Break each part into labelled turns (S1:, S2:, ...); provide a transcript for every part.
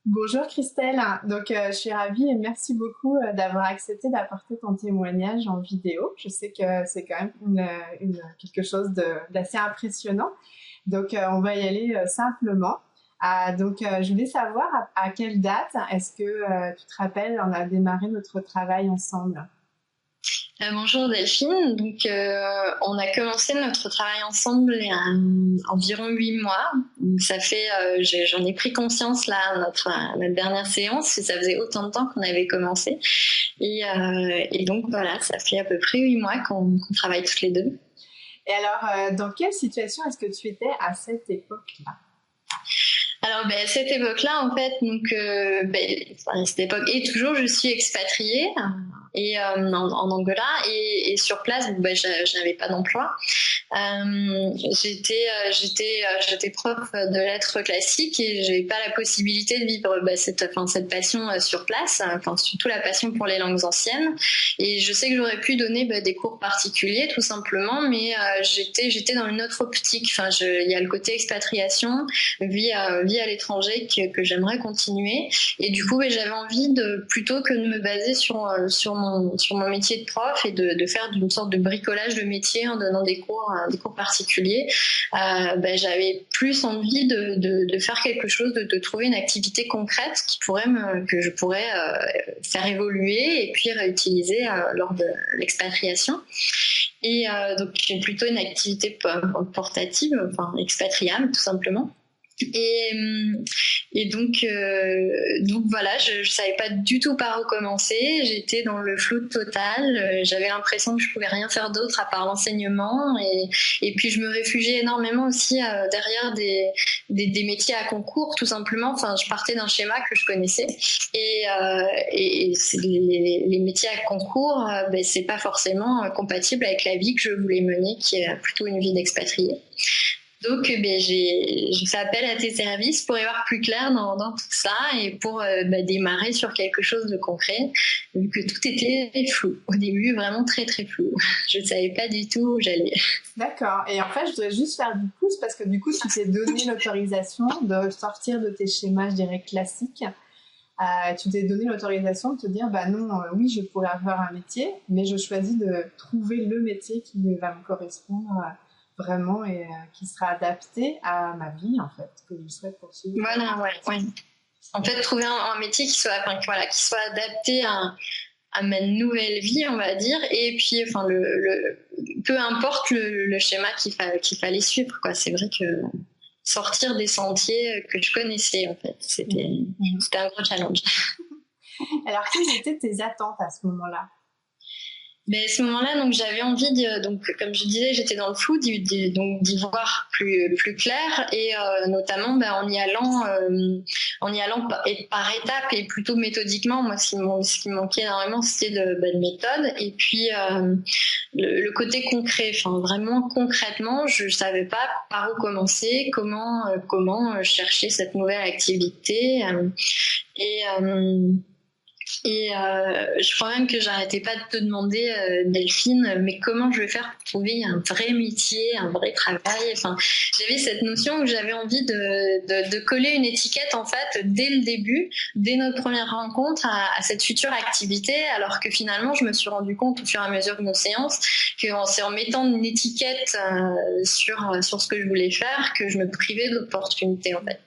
S1: Bonjour Christelle, donc je suis ravie et merci beaucoup d'avoir accepté d'apporter ton témoignage en vidéo. Je sais que c'est quand même quelque chose d'assez impressionnant, donc on va y aller simplement. Je voulais savoir à quelle date est-ce que tu te rappelles, on a démarré notre travail ensemble.
S2: Bonjour Delphine, on a commencé notre travail ensemble il y a environ 8 mois. Donc, j'en ai pris conscience là à notre dernière séance, que ça faisait autant de temps qu'on avait commencé. Et donc voilà, ça fait à peu près 8 mois qu'on travaille toutes les deux.
S1: Et alors, dans quelle situation est-ce que tu étais à cette époque-là?
S2: Alors, cette époque-là, en fait, à cette époque et toujours, je suis expatriée en Angola et sur place, je n'avais pas d'emploi. J'étais prof de lettres classiques et j'avais pas la possibilité de vivre cette passion sur place, surtout la passion pour les langues anciennes. Et je sais que j'aurais pu donner des cours particuliers tout simplement, mais j'étais dans une autre optique. Il y a le côté expatriation, vie à l'étranger que j'aimerais continuer. Et du coup, j'avais envie plutôt que de me baser sur mon métier de prof et de faire une sorte de bricolage de métier en donnant des cours particuliers, j'avais plus envie de faire quelque chose, de trouver une activité concrète que je pourrais faire évoluer et puis réutiliser lors de l'expatriation. Et donc plutôt une activité portative, expatriable tout simplement. Et donc voilà, je savais pas du tout par où commencer. J'étais dans le flou total. J'avais l'impression que je pouvais rien faire d'autre à part l'enseignement. Et puis je me réfugiais énormément aussi derrière des métiers à concours, tout simplement. Je partais d'un schéma que je connaissais. Et les métiers à concours, c'est pas forcément compatible avec la vie que je voulais mener, qui est plutôt une vie d'expatrié. Donc, j'ai fait appel à tes services pour y voir plus clair dans tout ça et pour démarrer sur quelque chose de concret, vu que tout était flou. Au début, vraiment très très flou. Je ne savais pas du tout où j'allais.
S1: D'accord. Et en fait, je voudrais juste faire du pouce parce que du coup, tu t'es donné l'autorisation de sortir de tes schémas, je dirais, classiques. Tu t'es donné l'autorisation de te dire, non, oui, je pourrais avoir un métier, mais je choisis de trouver le métier qui va me correspondre vraiment et qui sera adapté à ma vie, en fait, que je souhaite poursuivre.
S2: Voilà, ouais. En fait, trouver un métier qui soit adapté à ma nouvelle vie, on va dire, et puis peu importe le schéma qu'il fallait suivre, quoi. C'est vrai que sortir des sentiers que je connaissais, en fait, c'était un gros challenge.
S1: Alors, quelles étaient tes attentes à ce moment-là?
S2: À ce moment-là, donc j'avais envie comme je disais, j'étais dans le flou, d'y voir plus clair et notamment en y allant par étapes et plutôt méthodiquement. Moi, ce qui me manquait énormément, c'était de méthode et puis le côté concret. Vraiment concrètement, je savais pas par où commencer, comment chercher cette nouvelle activité et je crois même que j'arrêtais pas de te demander, Delphine, mais comment je vais faire pour trouver un vrai métier, un vrai travail. J'avais cette notion où j'avais envie de coller une étiquette, en fait, dès le début, dès notre première rencontre, à cette future activité, alors que finalement, je me suis rendu compte au fur et à mesure de nos séances que c'est en mettant une étiquette sur ce que je voulais faire que je me privais d'opportunités, en fait.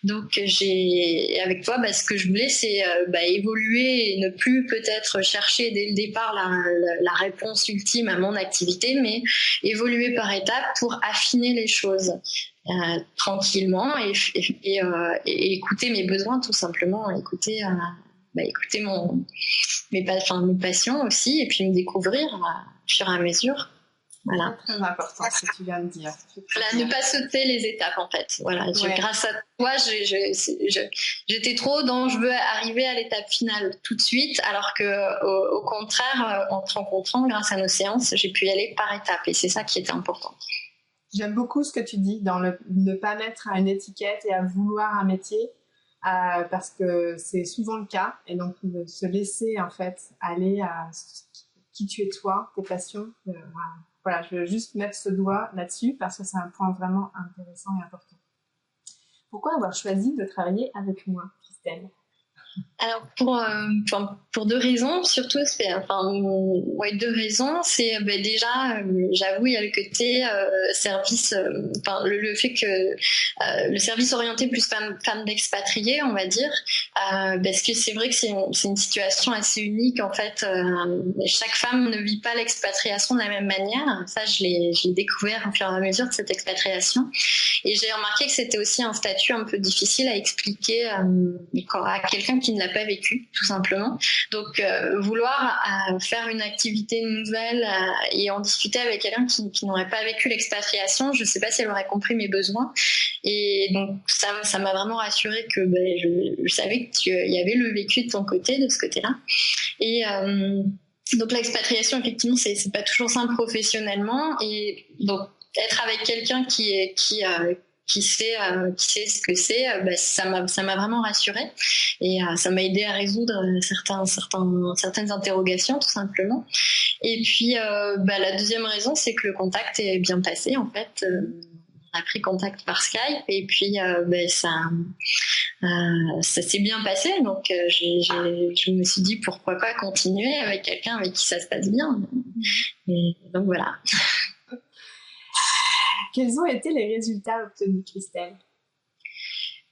S2: Donc avec toi, ce que je voulais, c'est évoluer et ne plus peut-être chercher dès le départ la réponse ultime à mon activité, mais évoluer par étapes pour affiner les choses tranquillement et écouter mes besoins, tout simplement, écouter mes passions aussi, et puis me découvrir au fur et à mesure. Voilà.
S1: C'est très important ce que tu viens de dire.
S2: Voilà, ne pas sauter les étapes, en fait. Voilà, grâce à toi, j'étais trop dans je veux arriver à l'étape finale tout de suite, alors que au contraire, en te rencontrant, grâce à nos séances, j'ai pu y aller par étapes, et c'est ça qui était important.
S1: J'aime beaucoup ce que tu dis dans ne pas mettre à une étiquette et à vouloir un métier, parce que c'est souvent le cas, et donc de se laisser en fait aller à qui tu es toi, tes passions. Voilà, je veux juste mettre ce doigt là-dessus parce que c'est un point vraiment intéressant et important. Pourquoi avoir choisi de travailler avec moi, Christelle?
S2: Alors pour deux raisons, surtout deux raisons. C'est déjà, j'avoue, il y a le côté service, le fait que le service orienté plus femmes d'expatriés, on va dire, parce que c'est vrai que c'est une situation assez unique en fait. Chaque femme ne vit pas l'expatriation de la même manière. Ça, je l'ai découvert au fur et à mesure de cette expatriation. Et j'ai remarqué que c'était aussi un statut un peu difficile à expliquer à quelqu'un qui ne l'a pas vécu, tout simplement. Donc, vouloir faire une activité nouvelle et en discuter avec quelqu'un qui n'aurait pas vécu l'expatriation, je ne sais pas si elle aurait compris mes besoins. Et donc, ça m'a vraiment rassurée que je savais qu'il y avait le vécu de ton côté, de ce côté-là. Et donc, l'expatriation, effectivement, c'est pas toujours simple professionnellement. Et donc, être avec quelqu'un qui sait ce que c'est, ça m'a vraiment rassurée et ça m'a aidé à résoudre certaines interrogations tout simplement. Et puis la deuxième raison, c'est que le contact est bien passé en fait. On a pris contact par Skype et puis ça s'est bien passé, donc je me suis dit pourquoi pas continuer avec quelqu'un avec qui ça se passe bien. Et donc voilà.
S1: Quels ont été les résultats obtenus, Christelle?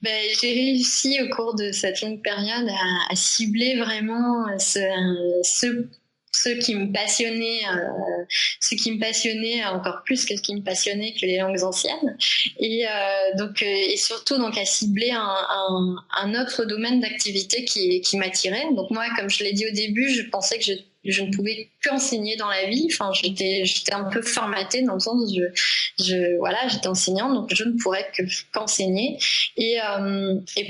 S2: J'ai réussi au cours de cette longue période à cibler vraiment ce qui me passionnait encore plus que ce qui me passionnait que les langues anciennes, et surtout donc à cibler un autre domaine d'activité qui m'attirait. Donc moi, comme je l'ai dit au début, je pensais que je ne pouvais qu'enseigner dans la vie. Enfin, j'étais un peu formatée dans le sens où j'étais enseignante, donc je ne pourrais qu'enseigner. Et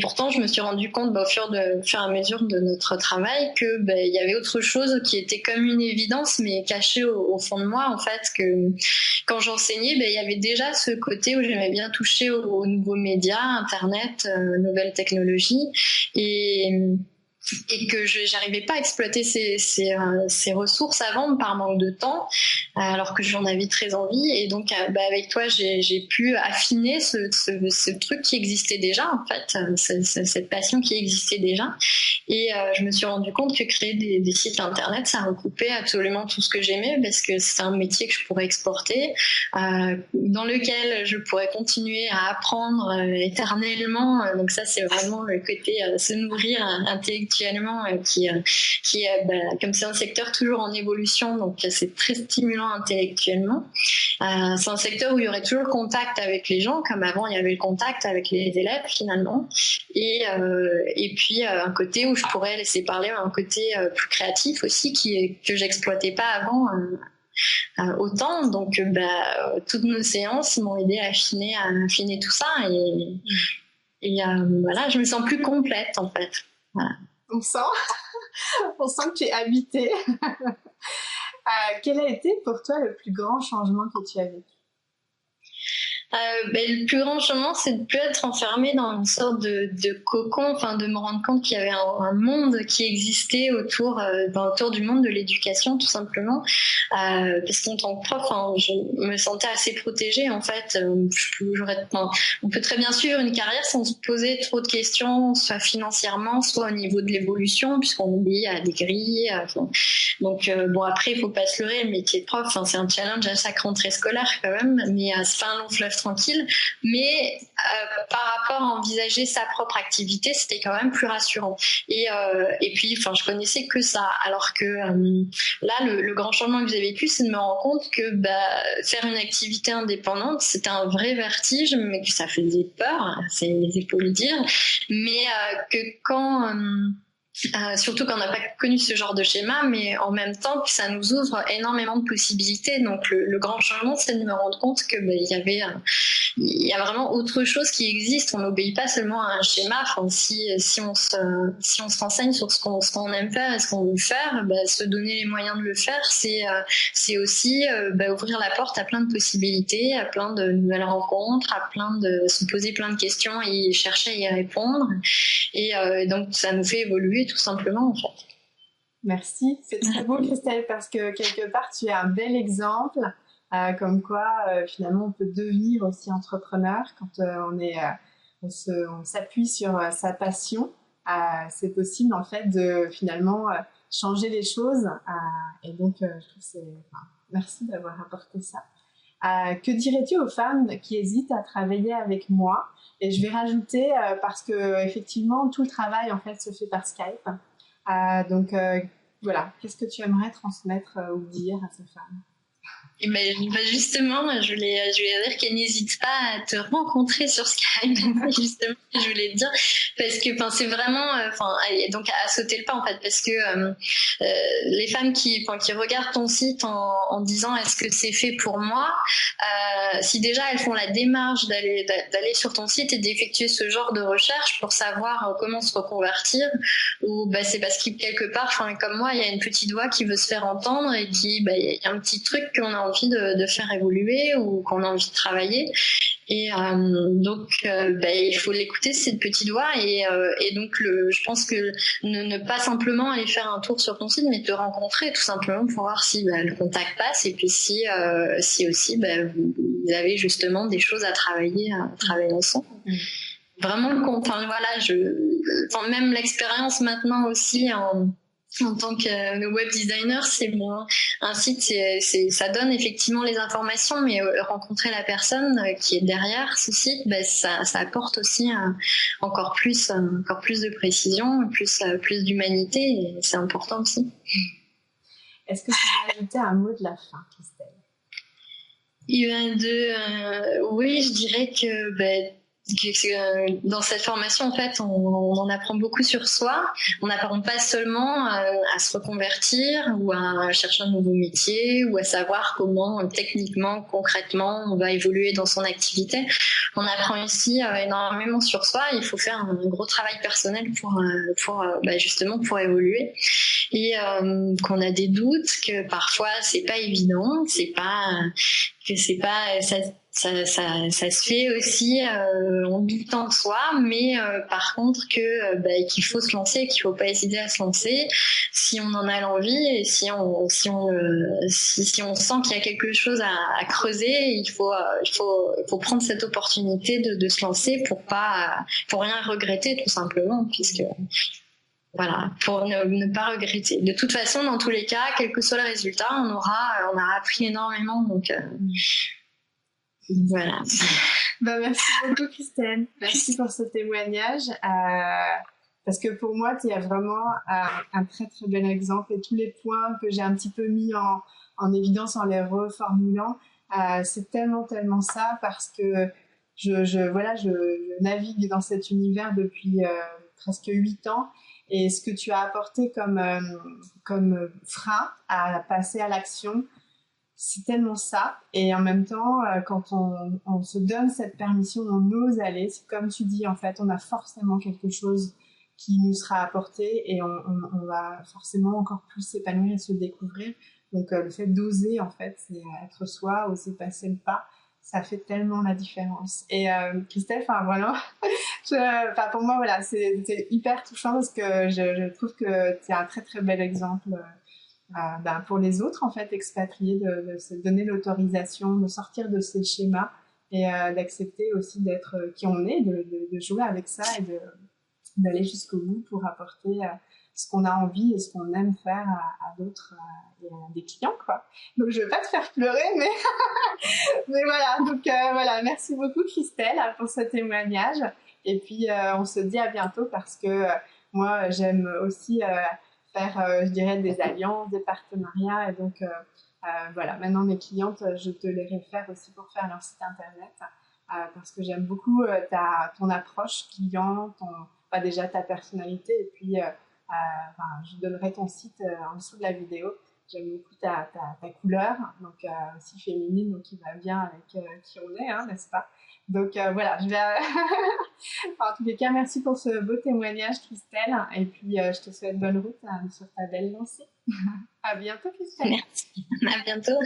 S2: pourtant, je me suis rendu compte au fur et à mesure de notre travail que il y avait autre chose qui était comme une évidence, mais cachée au fond de moi, en fait, que quand j'enseignais, il y avait déjà ce côté où j'aimais bien toucher aux nouveaux médias, Internet, nouvelles technologies, et que j'arrivais pas à exploiter ces ressources avant par manque de temps, alors que j'en avais très envie. Et donc avec toi, j'ai pu affiner ce truc qui existait déjà, en fait, cette passion qui existait déjà. Et je me suis rendu compte que créer des sites internet, ça recoupait absolument tout ce que j'aimais, parce que c'est un métier que je pourrais exporter, dans lequel je pourrais continuer à apprendre éternellement. Donc ça, c'est vraiment le côté se nourrir intellectuellement, comme c'est un secteur toujours en évolution, donc c'est très stimulant intellectuellement. C'est un secteur où il y aurait toujours le contact avec les gens, comme avant il y avait le contact avec les élèves finalement, et puis un côté où je pourrais laisser parler, un côté plus créatif aussi que j'exploitais pas avant autant. Donc toutes nos séances m'ont aidé à affiner tout ça, et voilà, je me sens plus complète en fait. Voilà.
S1: On sent que tu es habitée. Quel a été pour toi le plus grand changement que tu as vécu?
S2: Le plus grand changement, c'est de ne plus être enfermée dans une sorte de cocon, enfin de me rendre compte qu'il y avait un monde qui existait autour du monde de l'éducation, tout simplement. Parce qu'en tant que prof, je me sentais assez protégée en fait. On peut très bien suivre une carrière sans se poser trop de questions, soit financièrement, soit au niveau de l'évolution, puisqu'on obéit à des grilles. Donc après, il faut pas se leurrer, le métier de prof, c'est un challenge à chaque rentrée scolaire quand même, mais c'est pas un long fleuve tranquille, mais par rapport à envisager sa propre activité, c'était quand même plus rassurant. Et puis, je connaissais que ça, alors que là, le grand changement que j'ai vécu, c'est de me rendre compte que faire une activité indépendante, c'était un vrai vertige, mais que ça faisait peur, c'est pour le dire, mais que quand surtout quand on n'a pas connu ce genre de schéma, mais en même temps que ça nous ouvre énormément de possibilités. Donc le grand changement, c'est de me rendre compte que il y a vraiment autre chose qui existe. On n'obéit pas seulement à un schéma. Si on se renseigne sur ce qu'on aime faire et ce qu'on veut faire, se donner les moyens de le faire, c'est aussi ouvrir la porte à plein de possibilités, à plein de nouvelles rencontres, à se poser plein de questions et chercher à y répondre. Et donc ça nous fait évoluer tout simplement, en fait.
S1: Merci, c'est très beau, Christelle, parce que quelque part tu es un bel exemple, comme quoi finalement on peut devenir aussi entrepreneur quand on est on s'appuie sur sa passion, c'est possible en fait de finalement changer les choses. Et donc, je trouve merci d'avoir apporté ça. Que dirais-tu aux femmes qui hésitent à travailler avec moi? Et je vais rajouter, parce que effectivement, tout le travail en fait se fait par Skype. Donc voilà, qu'est-ce que tu aimerais transmettre ou dire à ces femmes?
S2: Et justement, je voulais dire qu'elle n'hésite pas à te rencontrer sur Skype. Justement, je voulais te dire parce que c'est vraiment, donc à sauter le pas en fait, parce que les femmes qui regardent ton site en disant est-ce que c'est fait pour moi, si déjà elles font la démarche d'aller sur ton site et d'effectuer ce genre de recherche pour savoir comment se reconvertir, ou c'est parce que quelque part, comme moi, il y a une petite voix qui veut se faire entendre et qui, il y a un petit truc qu'on a envie de faire évoluer ou qu'on a envie de travailler. Et donc, il faut l'écouter, cette petite voix. Et donc, je pense que ne pas simplement aller faire un tour sur ton site, mais te rencontrer tout simplement pour voir si le contact passe et puis si aussi vous avez justement des choses à travailler ensemble. Vraiment, même l'expérience maintenant aussi en tant que web designer, c'est un site, ça donne effectivement les informations, mais rencontrer la personne qui est derrière ce site, ça apporte aussi encore plus de précision, plus d'humanité, et c'est important aussi.
S1: Est-ce que tu veux ajouter un mot de la fin, Christelle?
S2: Oui, je dirais que dans cette formation, en fait, on en apprend beaucoup sur soi. On n'apprend pas seulement à se reconvertir ou à chercher un nouveau métier ou à savoir comment techniquement, concrètement, on va évoluer dans son activité. On apprend ici énormément sur soi. Il faut faire un gros travail personnel justement pour évoluer. Et qu'on a des doutes, que parfois c'est pas évident, ça se fait aussi en doutant de soi, mais par contre qu'il faut se lancer, qu'il faut pas hésiter à se lancer si on en a l'envie et si on sent qu'il y a quelque chose à creuser, il faut prendre cette opportunité de se lancer pour rien regretter tout simplement, puisque voilà, pour ne pas regretter. De toute façon, dans tous les cas, quel que soit le résultat, on aura appris énormément, donc voilà.
S1: Merci beaucoup, Christelle. Merci pour ce témoignage. Parce que pour moi, tu as vraiment un très très bel exemple, et tous les points que j'ai un petit peu mis en évidence en les reformulant, c'est tellement ça, parce que je navigue dans cet univers depuis presque 8 ans, et ce que tu as apporté comme frein à passer à l'action, c'est tellement ça. Et en même temps, quand on se donne cette permission, on ose aller, c'est comme tu dis, en fait, on a forcément quelque chose qui nous sera apporté, et on va forcément encore plus s'épanouir et se découvrir. Donc le fait d'oser, en fait, c'est être soi, oser passer le pas, ça fait tellement la différence. Et Christelle, vraiment, pour moi, voilà, c'est hyper touchant, parce que je trouve que tu es un très très bel exemple pour les autres, en fait, expatriés, de se donner l'autorisation de sortir de ces schémas, et d'accepter aussi d'être qui on est, de jouer avec ça, et d'aller jusqu'au bout pour apporter ce qu'on a envie et ce qu'on aime faire à d'autres et à des clients, quoi. Donc je vais pas te faire pleurer, mais mais voilà. Donc voilà, merci beaucoup, Christelle, pour ce témoignage, et puis on se dit à bientôt, parce que moi j'aime aussi faire je dirais des alliances, des partenariats, et donc voilà, maintenant mes clientes, je te les réfère aussi pour faire leur site internet, parce que j'aime beaucoup ton approche client, déjà ta personnalité, et puis je donnerai ton site en dessous de la vidéo. J'aime beaucoup ta couleur, donc aussi féminine, donc qui va bien avec qui on est, hein, n'est-ce pas? Donc voilà, je vais en tous les cas, merci pour ce beau témoignage, Christelle, et puis je te souhaite bonne route sur ta belle lancée. À bientôt, Christelle.
S2: Merci, à bientôt.